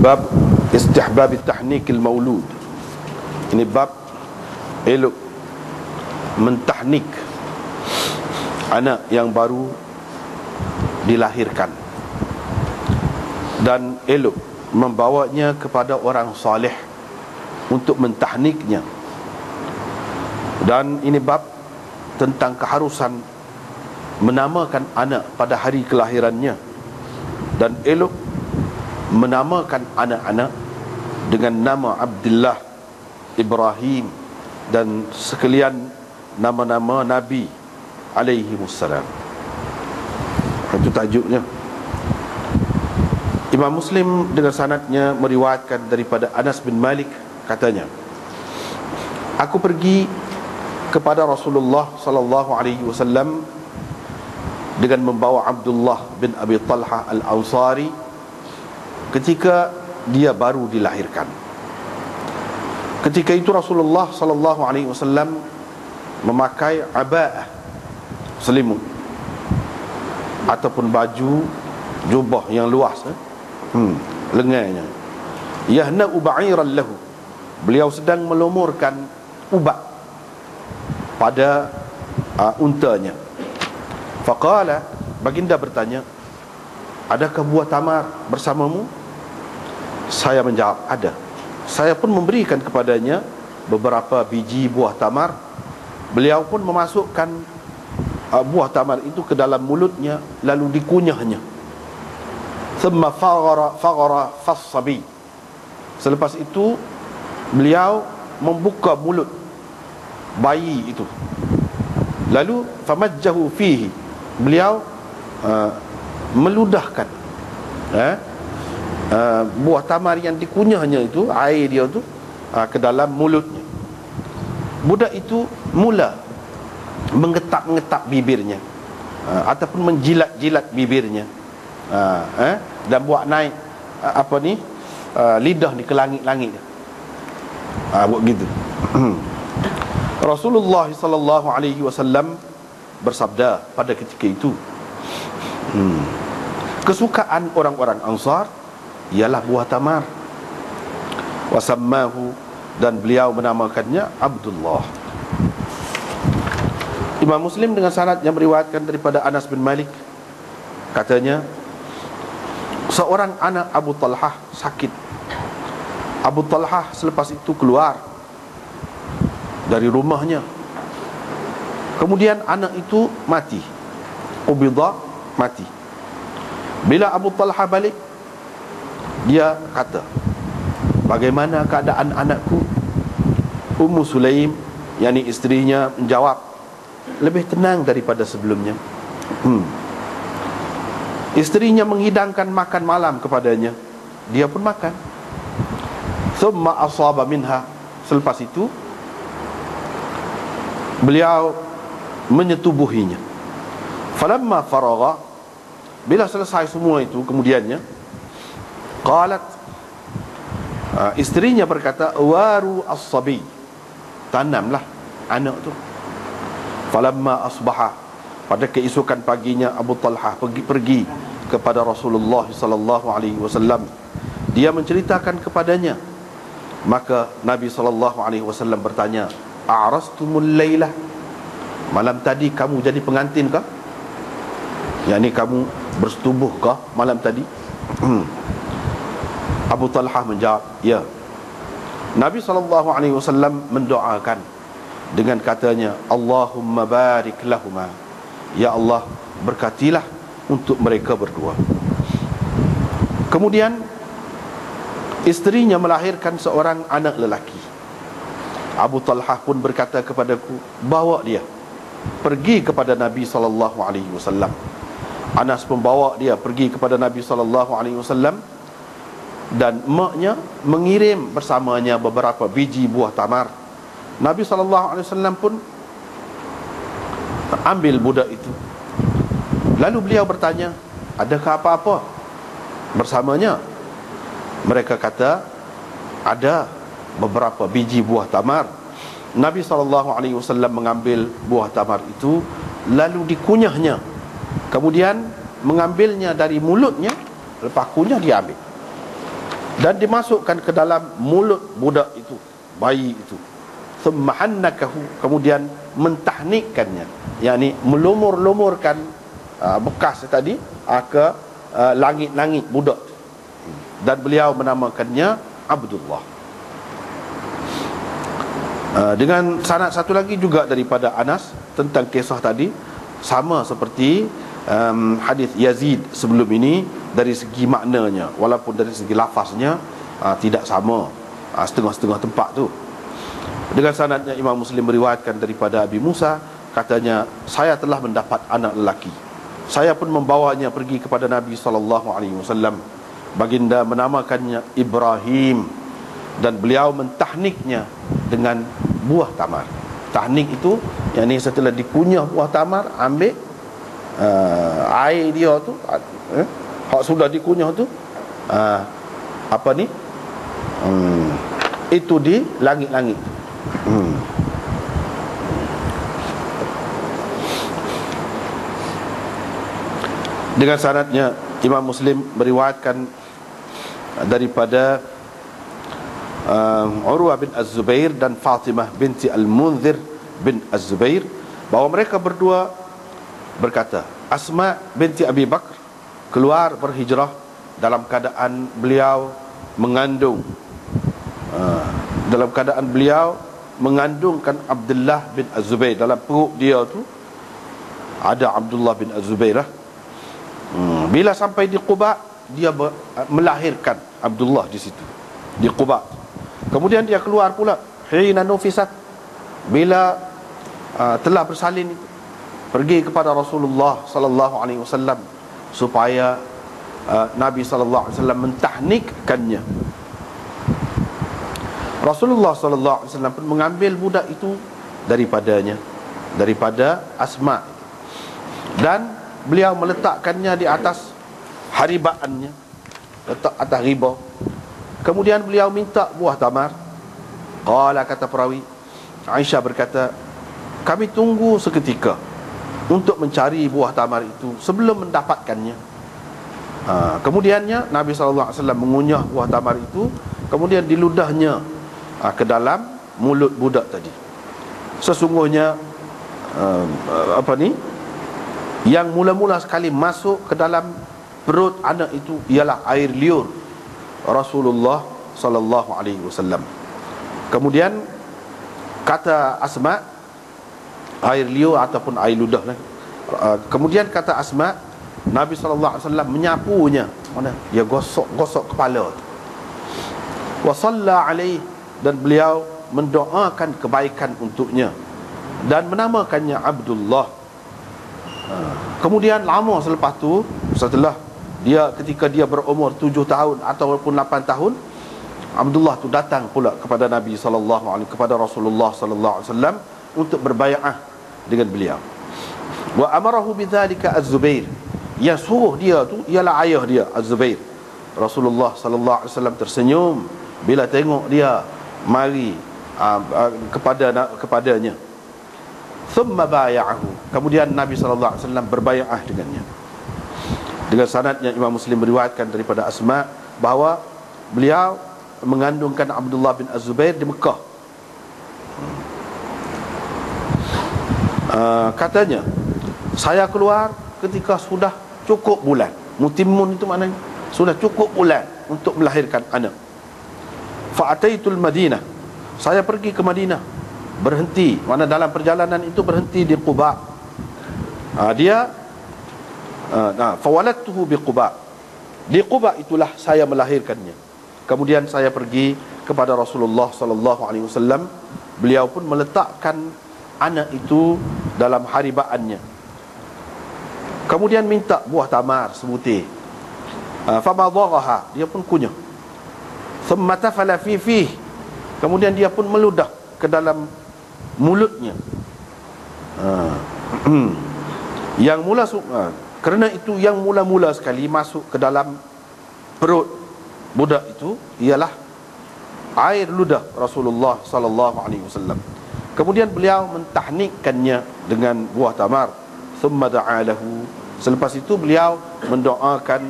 Bab istihbab tahnikil maulud. Ini bab elok mentahnik anak yang baru dilahirkan, dan elok membawanya kepada orang soleh untuk mentahniknya. Dan ini bab tentang keharusan menamakan anak pada hari kelahirannya, dan elok menamakan anak-anak dengan nama Abdullah, Ibrahim dan sekalian nama-nama Nabi alaihi wassalam. Itu tajuknya. Imam Muslim dengan sanadnya meriwayatkan daripada Anas bin Malik, katanya, aku pergi kepada Rasulullah sallallahu alaihi wasallam dengan membawa Abdullah bin Abi Talhah al-Ansari ketika dia baru dilahirkan. Ketika itu Rasulullah sallallahu alaihi wasallam memakai aba'ah, selimut ataupun baju jubah yang luas, lengannya. Yahna'u ba'iran lahu, beliau sedang melumurkan ubat pada untanya. Faqala, baginda bertanya, adakah buah tamar bersamamu? Saya menjawab, ada. Saya pun memberikan kepadanya beberapa biji buah tamar. Beliau pun memasukkan buah tamar itu ke dalam mulutnya, lalu dikunyahnya. Thumma faghara fassabi. Selepas itu beliau membuka mulut bayi itu, lalu famajjahu fihi, beliau meludahkan buah tamar yang dikunyahnya itu, air dia tu, ke dalam mulutnya. Budak itu mula mengetap-ngetap bibirnya, ataupun menjilat-jilat bibirnya, dan buat naik lidah ni ke langit-langit. Buat gitu. Rasulullah sallallahu alaihi wasallam bersabda pada ketika itu, kesukaan orang-orang Ansar ialah buah tamar. Wasammahu, dan beliau menamakannya Abdullah. Imam Muslim dengan sanad yang meriwayatkan daripada Anas bin Malik, katanya, seorang anak Abu Talhah sakit. Abu Talhah selepas itu keluar dari rumahnya. Kemudian anak itu mati, ubidha, mati. Bila Abu Talhah balik, dia kata, bagaimana keadaan anakku? Ummu Sulaim, yakni isterinya, menjawab, lebih tenang daripada sebelumnya. Isterinya menghidangkan makan malam kepadanya, dia pun makan. Thumma asaba minha, selepas itu beliau menyetubuhinya. Falamma faragha, bila selesai semua itu, kemudiannya qalat, isterinya berkata, waru as-sabi, tanamlah anak tu. Falamma asbaha, pada keesokan paginya Abu Talhah pergi kepada Rasulullah sallallahu alaihi wasallam. Dia menceritakan kepadanya. Maka Nabi sallallahu alaihi wasallam bertanya, a'rastumul lailah, malam tadi kamu jadi pengantin kah? Yakni kamu bersetubuh kah malam tadi? Abu Talhah menjawab, ya. Nabi SAW mendoakan dengan katanya, Allahumma barik lahuma, ya Allah, berkatilah untuk mereka berdua. Kemudian isterinya melahirkan seorang anak lelaki. Abu Talhah pun berkata kepadaku, bawa dia pergi kepada Nabi SAW. Anas membawa dia pergi kepada Nabi SAW, dan maknya mengirim bersamanya beberapa biji buah tamar. Nabi SAW pun ambil budak itu. Lalu beliau bertanya, adakah apa-apa bersamanya? Mereka kata, ada beberapa biji buah tamar. Nabi SAW mengambil buah tamar itu, lalu dikunyahnya. Kemudian mengambilnya dari mulutnya, lepas kunyah dia ambil. dan dimasukkan ke dalam mulut budak itu, bayi itu. Thumma hannakahu, kemudian mentahnikkannya, yakni melumur-lumurkan bekas tadi ke langit-langit budak, dan beliau menamakannya Abdullah. Dengan sanad satu lagi juga daripada Anas tentang kisah tadi, sama seperti hadis Yazid sebelum ini dari segi maknanya, walaupun dari segi lafaznya tidak sama, setengah-setengah tempat tu. Dengan sanadnya Imam Muslim meriwayatkan daripada Abi Musa, katanya, saya telah mendapat anak lelaki, saya pun membawanya pergi kepada Nabi SAW. Baginda menamakannya Ibrahim, dan beliau mentahniknya dengan buah tamar. Tahnik itu, yang ni setelah dikunyah buah tamar, ambil air dia tu, hak sudah dikunyah tu, apa ni, itu di langit-langit. Dengan sanadnya Imam Muslim meriwayatkan daripada Urwah bin Az-Zubair dan Fatimah binti Al-Munzir bin Az-Zubair, bahawa mereka berdua berkata, Asma binti Abi Bakr keluar berhijrah dalam keadaan beliau mengandung, dalam keadaan beliau mengandungkan Abdullah bin Az-Zubair. Dalam perut dia tu ada Abdullah bin Az-Zubair. Bila sampai di Quba, dia melahirkan Abdullah di situ, di Quba. Kemudian dia keluar pula hina nufisat, bila telah bersalin itu, pergi kepada Rasulullah sallallahu alaihi wasallam supaya Nabi sallallahu alaihi wasallam mentahnikkannya. Rasulullah sallallahu alaihi wasallam pun mengambil budak itu daripadanya, daripada Asma, dan beliau meletakkannya di atas haribaannya, letak atas riba. Kemudian beliau minta buah tamar. Qala, kata perawi, Aisyah berkata, kami tunggu seketika untuk mencari buah tamar itu sebelum mendapatkannya. Kemudiannya Nabi SAW mengunyah buah tamar itu, kemudian diludahnya ke dalam mulut budak tadi. Sesungguhnya yang mula-mula sekali masuk ke dalam perut anak itu ialah air liur Rasulullah sallallahu alaihi wasallam. Kemudian kata Asma, air liur ataupun air ludah lah. Kemudian kata Asma, Nabi sallallahu alaihi wasallam menyapunya, mana dia gosok kepala, wa salla alaihi, dan beliau mendoakan kebaikan untuknya dan menamakannya Abdullah. Kemudian lama selepas tu, setelah dia, ketika dia berumur 7 tahun ataupun 8 tahun, Abdullah tu datang pula kepada Nabi sallallahu alaihi, kepada Rasulullah sallallahu alaihi wasallam untuk berbai'ah dengan beliau. Wa amarahu bidzalika Az-Zubair, yang suruh dia tu ialah ayah dia Az-Zubair. Rasulullah sallallahu alaihi wasallam tersenyum bila tengok dia mari kepadanya. Thumma baya'ahu, kemudian Nabi sallallahu alaihi wasallam berbai'ah dengannya. Dengan sanadnya Imam Muslim meriwayatkan daripada Asma bahawa beliau mengandungkan Abdullah bin Az-Zubair di Mekah. Katanya, saya keluar ketika sudah cukup bulan. Mutimun itu maknanya sudah cukup bulan untuk melahirkan anak. Fa'ataitul Madinah, saya pergi ke Madinah, berhenti, mana dalam perjalanan itu berhenti di Quba. Fawaladtuhu bi Quba, di Quba itulah saya melahirkannya. Kemudian saya pergi kepada Rasulullah sallallahu alaihi wasallam, beliau pun meletakkan anak itu dalam haribaannya. Kemudian minta buah tamar sebutir. Famadaghaha, dia pun kunyah. Thumma tafala fi fihi, kemudian dia pun meludah ke dalam mulutnya. Yang mula kerana itu yang mula-mula sekali masuk ke dalam perut budak itu ialah air ludah Rasulullah sallallahu alaihi wasallam. Kemudian beliau mentahnikkannya dengan buah tamar. Thumma da'alahu, selepas itu beliau mendoakan